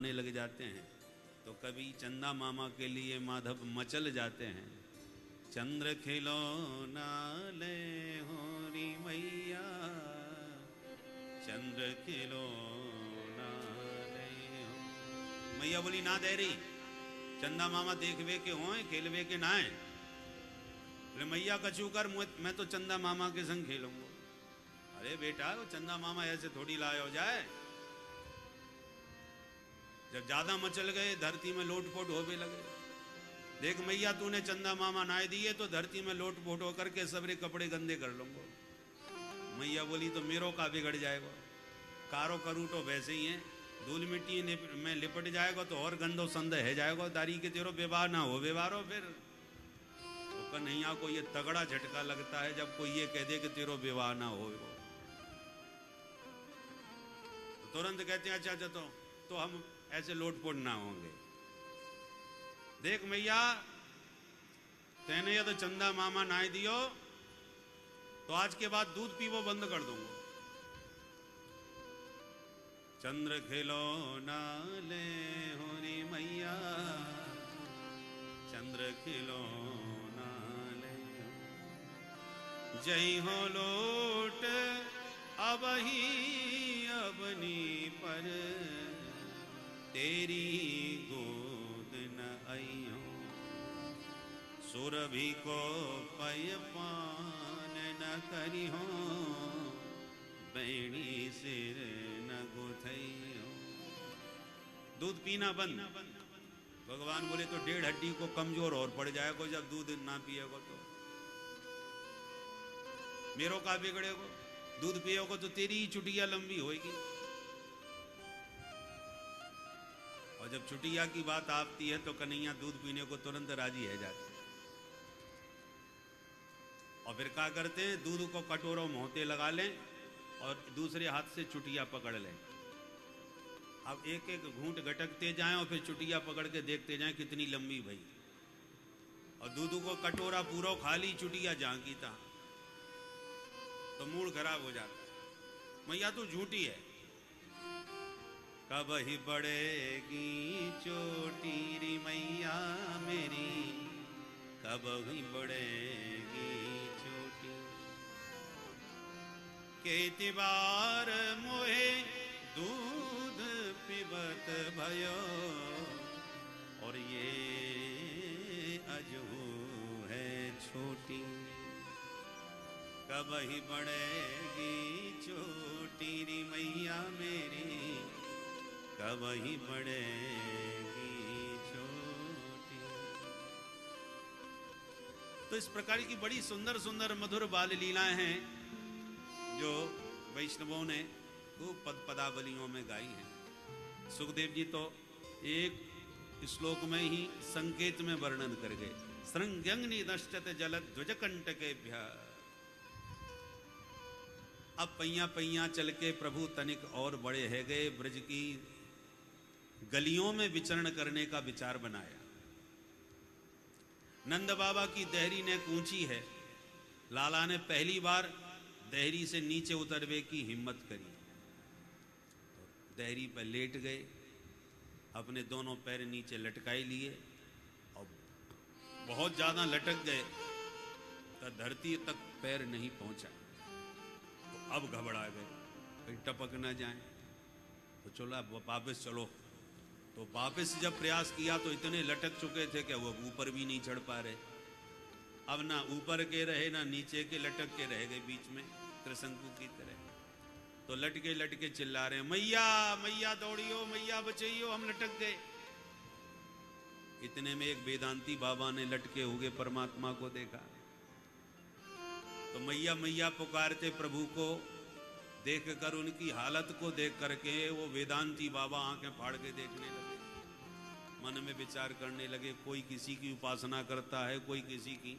लग जाते हैं तो कभी चंदा मामा के लिए माधव मचल जाते हैं। चंद्र खिलौना ले होरी मैया, चंद्र खिलौना ले हो। मैया बोली ना दे रही, चंदा मामा देखवे के होए खेलवे के ना है। बोले मैया कछू कर, मैं तो चंदा मामा के संग खेलूंगा। अरे बेटा वो चंदा मामा ऐसे थोड़ी लाए हो जाए। जब ज्यादा मचल गए धरती में लोटपोट होने लगे। देख मैया तूने चंदा मामा नाए दिए तो धरती में लोटपोट होकर के सबरे कपड़े गंदे कर लूंगा। मैया बोली तो मेरो का बिगड़ जाएगा, कारो करूँ तो वैसे ही है, धूल मिट्टी में लिपट जाएगा तो और गंदो संद है जाएगा। दारी के तेरो विवाह ना हो व्यवहारो। फिर तो कन्हैया को ये तगड़ा झटका लगता है जब कोई ये कह दे कि तेरो विवाह ना हो। तो तुरंत कहते हैं अच्छा तो हम ऐसे लोटपोट ना होंगे। देख मैया तेने यदि चंदा मामा नाय दियो तो आज के बाद दूध पीवो बंद कर दूंगा। चंद्र खिलौना ले होरी मैया, चंद्र खिलौना ले जय हो लोट अब ही अबनी पर, तेरी गोद न आइयो। सुरभि को पय पान न करियो, बैणी सिर न गुथइयो। दूध पीना बंद। भगवान बोले तो 1.5 हड्डी को कमजोर और पड़ जाएगा जब दूध ना पिएगा तो। मेरो का बिगड़ेगा, दूध पिएगा तो तेरी चुटिया लंबी होगी। और जब चुटिया की बात आती है तो कन्हैया दूध पीने को तुरंत राजी है जाते। और फिर क्या करते हैं, दूध को कटोरों मोहते लगा लें और दूसरे हाथ से चुटिया पकड़ लें। अब एक एक घूंट गटकते जाएं और फिर चुटिया पकड़ के देखते जाएं कितनी लंबी भई। और दूध को कटोरा पूरा खाली, चुटिया झांकी था तो मूड खराब हो जाता है। मैया तू झूठी है। कब ही बढ़ेगी चोटी री मैया मेरी, कब ही बढ़ेगी चोटी। केती बार मोहे दूध पिबत भयो, और ये अजू है छोटी। कब ही बढ़ेगी चोटी री मैया मेरी, कब ही बढ़ेगी छोटी। तो इस प्रकार की बड़ी सुंदर सुंदर मधुर बाल लीलाएं हैं जो वैष्णवों ने खूब पदावलियों में गाई हैं। सुखदेव जी तो एक श्लोक में ही संकेत में वर्णन कर गए। श्रृंग्यंग्नि नश्चत जलद ध्वज कंटकेभ्य। अब पैया पैया चल के प्रभु तनिक और बड़े है गए, ब्रज की गलियों में विचरण करने का विचार बनाया। नंद बाबा की देहरी ने ऊंची है, लाला ने पहली बार देहरी से नीचे उतरवे की हिम्मत करी। तो देहरी पर लेट गए, अपने दोनों पैर नीचे लटकाई लिए और बहुत ज्यादा लटक गए तो धरती तक पैर नहीं पहुंचा। तो अब घबरा गए कहीं टपक ना जाए। तो चलो वापस चलो। तो वापस जब प्रयास किया तो इतने लटक चुके थे कि वो ऊपर भी नहीं चढ़ पा रहे। अब ना ऊपर के रहे ना नीचे के, लटक के रह गए बीच में त्रिशंकु की तरह। तो लटके चिल्ला रहे हैं मैया मैया दौड़ियो, मैया बचाइयो, हम लटक गए। इतने में एक वेदांती बाबा ने लटके हुए परमात्मा को देखा। तो मैया मैया पुकारते प्रभु को देखकर, उनकी हालत को देख करके वो वेदांती बाबा आंखें फाड़ के देखने लगे। मन में विचार करने लगे कोई किसी की उपासना करता है, कोई किसी की,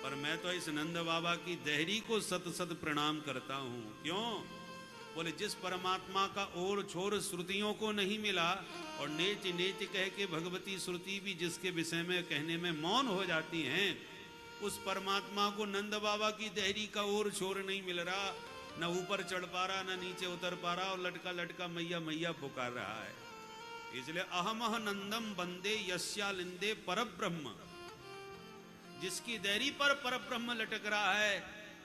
पर मैं तो इस नंद बाबा की देहरी को सत सत प्रणाम करता हूं। क्यों? बोले जिस परमात्मा का और छोर श्रुतियों को नहीं मिला, और नेति नेति कह के भगवती श्रुति भी जिसके विषय में कहने में मौन हो जाती हैं, उस परमात्मा को नंद बाबा की देहरी का और छोर नहीं मिल रहा। न ऊपर चढ़ पा रहा, न नीचे उतर पा रहा, और लटका लटका मैया मैया पुकार रहा है। इसलिए अहमह नंदम वंदे यस्यालिंदे परब्रह्म, जिसकी देहरी पर परब्रह्म लटक रहा है,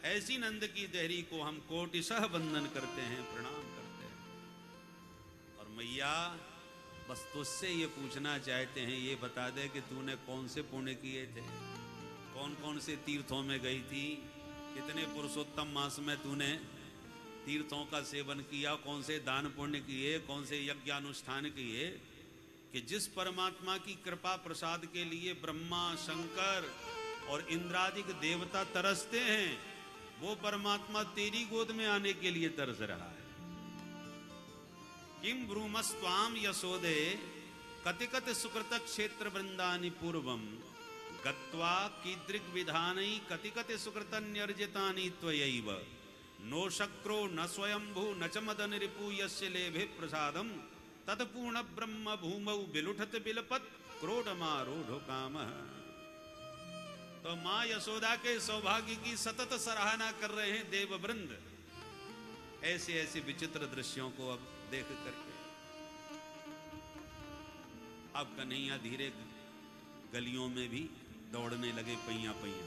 ऐसी नंद की देहरी को हम कोटिशः वंदन करते हैं, प्रणाम करते हैं। और मैया बस तुझसे ये पूछना चाहते हैं, ये बता दे कि तूने कौन से पुण्य किए थे, कौन कौन से तीर्थों में गई थी, कितने पुरुषोत्तम मास में तूने तीर्थों का सेवन किया, कौन से दान पुण्य किए, कौन से यज्ञानुष्ठान किए, कि जिस परमात्मा की कृपा प्रसाद के लिए ब्रह्मा शंकर और इंद्रादिक देवता तरसते हैं, वो परमात्मा तेरी गोद में आने के लिए तरस रहा है। किम ब्रूमस्वाम यशोदे कतिकत सुकृत क्षेत्र वृंदानि पूर्वम गत्वा कीदृक् विधानै कतिकत सुकृतन्यर्जितानि त्वयैव नो शक्रो न स्वयंभू न च मदन रिपु यस्य लेभे प्रसादम तत्पूर्ण ब्रह्म भूमौ बिलुठत बिलपत क्रोधमारूढ़ो कामः। तो मां यशोदा के सौभाग्य की सतत सराहना कर रहे हैं देववृंद, ऐसे ऐसे विचित्र दृश्यों को अब देख करके। अब कन्हैया धीरे गलियों में भी दौड़ने लगे पैया पैया।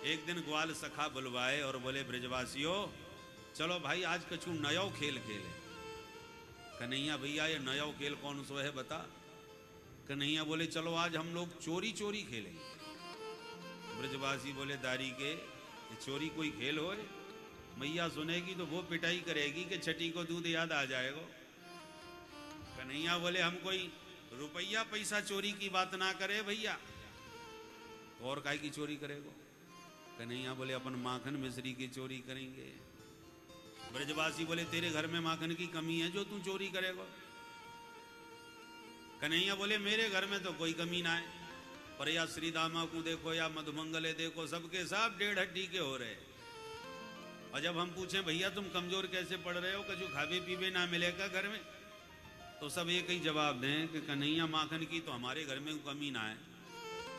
एक दिन ग्वाल सखा बुलवाए और बोले, ब्रजवासियों चलो भाई आज कछु नयो खेल खेले। कन्हैया भैया ये नयो खेल कौन सो है बता। कन्हैया बोले चलो आज हम लोग चोरी चोरी खेलेंगे। ब्रजवासी बोले दारी के ये चोरी कोई खेल हो? मैया सुनेगी तो वो पिटाई करेगी कि छठी को दूध याद आ जाएगा। कन्हैया बोले हम कोई रुपया पैसा चोरी की बात ना करे भैया, और काय की चोरी करेगो? कन्हैया बोले अपन माखन मिश्री की चोरी करेंगे। ब्रजवासी बोले तेरे घर में माखन की कमी है जो तू चोरी करेगा? कन्हैया बोले मेरे घर में तो कोई कमी ना है, पर या श्री दामा को देखो या मधुमंगले देखो, सबके सब 1.5 हड्डी के हो रहे। और जब हम पूछें भैया तुम कमजोर कैसे पड़ रहे हो, कछु खावे पीवे ना मिलेगा घर में, तो सब एक ही जवाब दें कि कन्हैया माखन की तो हमारे घर में कमी ना है,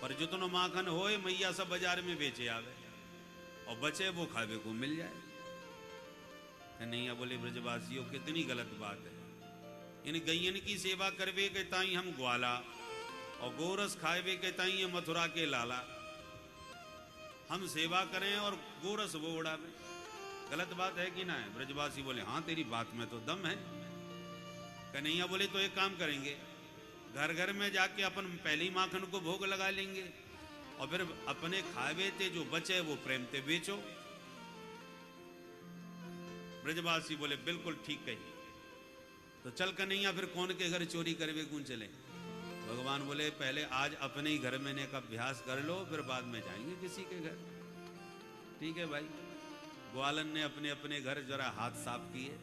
पर जितना माखन होए मैया सब बाजार में बेचे आवे और बचे वो खावे को मिल जाए। कन्हैया बोले ब्रजवासियों कितनी गलत बात है, इन गैयन की सेवा करवे के ताई हम ग्वाला और गोरस खावे के ताई ये मथुरा के लाला, हम सेवा करें और गोरस वो उड़ावे, गलत बात है कि ना है? ब्रजवासी बोले हाँ तेरी बात में तो दम है। कन्हैया बोले तो एक काम करेंगे, घर घर में जाके अपन पहली माखन को भोग लगा लेंगे और फिर अपने खावे थे जो बचे वो प्रेम ते बेचो। ब्रजवासी बोले बिल्कुल ठीक कही। तो चल कन्हैया फिर कौन के घर चोरी करवे कौन चले? भगवान बोले पहले आज अपने ही घर में ने का अभ्यास कर लो, फिर बाद में जाएंगे किसी के घर। ठीक है भाई। ग्वालन ने अपने अपने घर जरा हाथ साफ किए।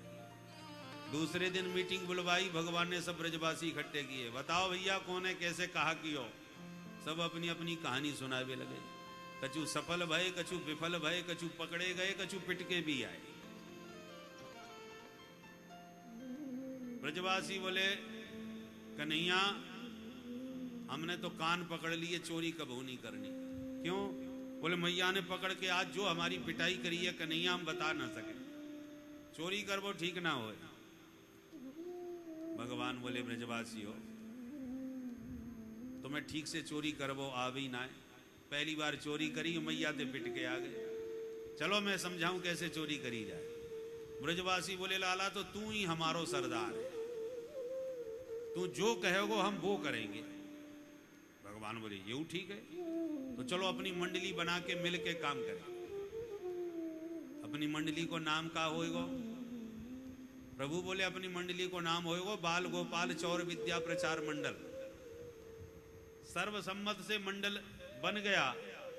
दूसरे दिन मीटिंग बुलवाई, भगवान ने सब ब्रजवासी इकट्ठे किए, बताओ भैया कौन है कैसे कहा कियो। सब अपनी अपनी कहानी सुनावे लगे। कछु सफल भय, कछु विफल भय, कछु पकड़े गए, कछु पिटके भी आए। ब्रजवासी बोले कन्हैया हमने तो कान पकड़ लिए, चोरी कबू नहीं करनी। क्यों? बोले मैया ने पकड़ के आज जो हमारी पिटाई करी है कन्हैया हम बता ना सके, चोरी कर वो ठीक ना हो। भगवान बोले ब्रजवासी हो तुम्हें ठीक से चोरी करवो आवी ना है, पहली बार चोरी करी मैया ते पिट के आ गए, चलो मैं समझाऊं कैसे चोरी करी जाए। ब्रजवासी बोले लाला तो तू ही हमारो सरदार है, तू जो कहेगो हम वो करेंगे। भगवान बोले ये ठीक है, तो चलो अपनी मंडली बना के मिल के काम करें। अपनी मंडली को नाम का होएगो? प्रभु बोले अपनी मंडली को नाम होएगो बाल गोपाल चौर विद्या प्रचार मंडल। सर्वसम्मत से मंडल बन गया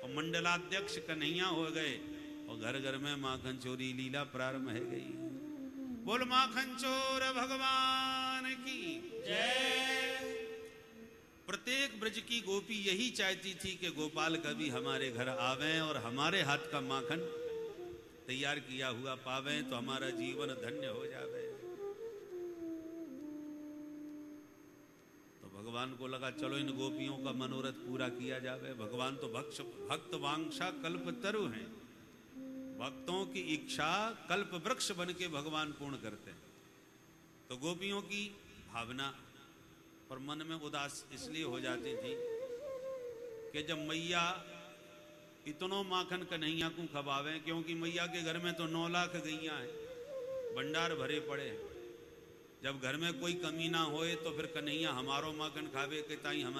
और मंडलाध्यक्ष कन्हैया हो गए और घर घर में माखन चोरी लीला प्रारंभ है गई। बोल माखन चोर भगवान की जय। प्रत्येक ब्रज की गोपी यही चाहती थी कि गोपाल कभी हमारे घर आवें और हमारे हाथ का माखन तैयार किया हुआ पावें तो हमारा जीवन धन्य हो जावे। तो भगवान को लगा चलो इन गोपियों का मनोरथ पूरा किया जावे। भगवान तो भक्त वांछा कल्प तरु हैं, भक्तों की इच्छा कल्प वृक्ष बन के भगवान पूर्ण करते हैं। तो गोपियों की भावना और मन में उदास इसलिए हो जाती थी कि जब मैया इतनो माखन कन्हैया को खवावे, क्योंकि मैया के घर में तो 9 लाख गैया हैं, भंडार भरे पड़े हैं। जब घर में कोई कमी ना होए तो फिर कन्हैया हमारो माखन खावे के ताई हमारे